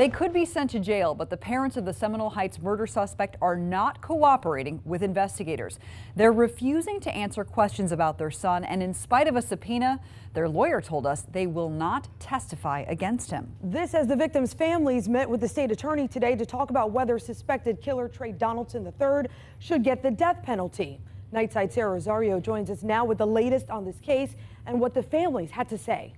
They could be sent to jail, but the parents of the Seminole Heights murder suspect are not cooperating with investigators. They're refusing to answer questions about their son, and in spite of a subpoena, their lawyer told us they will not testify against him. This as the victims' families met with the state attorney today to talk about whether suspected killer Trey Donaldson III should get the death penalty. Nightside Sarah Rosario joins us now with the latest on this case and what the families had to say.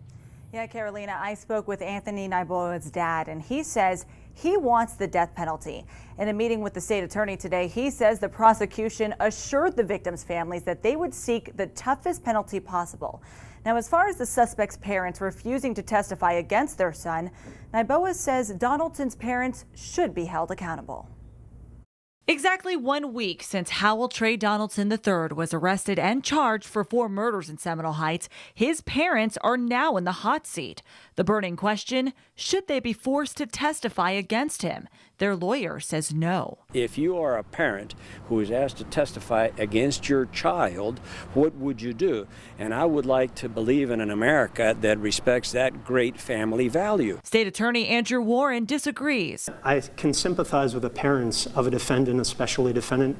Yeah, Carolina, I spoke with Anthony Naiboa's dad, and he says he wants the death penalty. In a meeting with the state attorney today, he says the prosecution assured the victims' families that they would seek the toughest penalty possible. Now, as far as the suspect's parents refusing to testify against their son, Naiboa says Donaldson's parents should be held accountable. Exactly 1 week since Howell Trey Donaldson III was arrested and charged for 4 murders in Seminole Heights, his parents are now in the hot seat. The burning question, should they be forced to testify against him? Their lawyer says no. If you are a parent who is asked to testify against your child, what would you do? And I would like to believe in an America that respects that great family value. State Attorney Andrew Warren disagrees. I can sympathize with the parents of a defendant, especially a defendant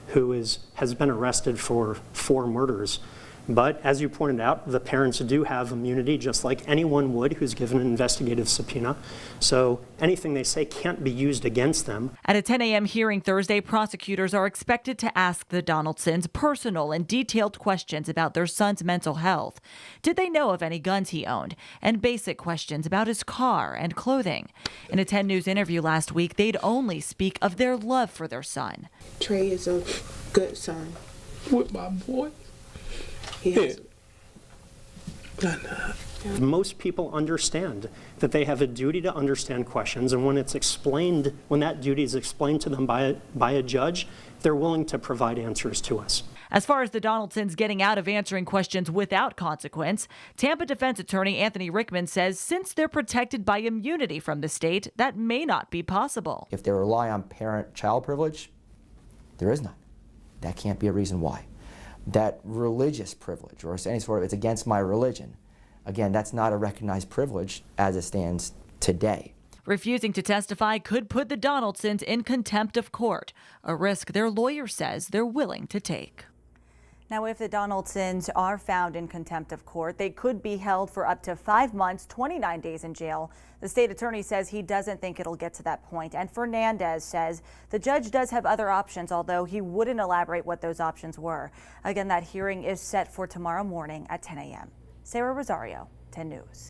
who has been arrested for 4 murders. But as you pointed out, the parents do have immunity, just like anyone would who's given an investigative subpoena. So anything they say can't be used against them. At a 10 a.m. hearing Thursday, prosecutors are expected to ask the Donaldsons personal and detailed questions about their son's mental health. Did they know of any guns he owned? And basic questions about his car and clothing. In a 10 News interview last week, they'd only speak of their love for their son. Trey is a good son. With my boy. Yes. Most people understand that they have a duty to understand questions, and when that duty is explained to them by a judge, they're willing to provide answers to us. As far as the Donaldsons getting out of answering questions without consequence, Tampa defense attorney Anthony Rickman says since they're protected by immunity from the state, that may not be possible. If they rely on parent-child privilege, there is none. That can't be a reason why. That religious privilege, or any sort of, it's against my religion. Again, that's not a recognized privilege as it stands today. Refusing to testify could put the Donaldsons in contempt of court, a risk their lawyer says they're willing to take. Now, if the Donaldsons are found in contempt of court, they could be held for up to 5 months, 29 days in jail. The state attorney says he doesn't think it'll get to that point. And Fernandez says the judge does have other options, although he wouldn't elaborate what those options were. Again, that hearing is set for tomorrow morning at 10 a.m. Sarah Rosario, 10 News.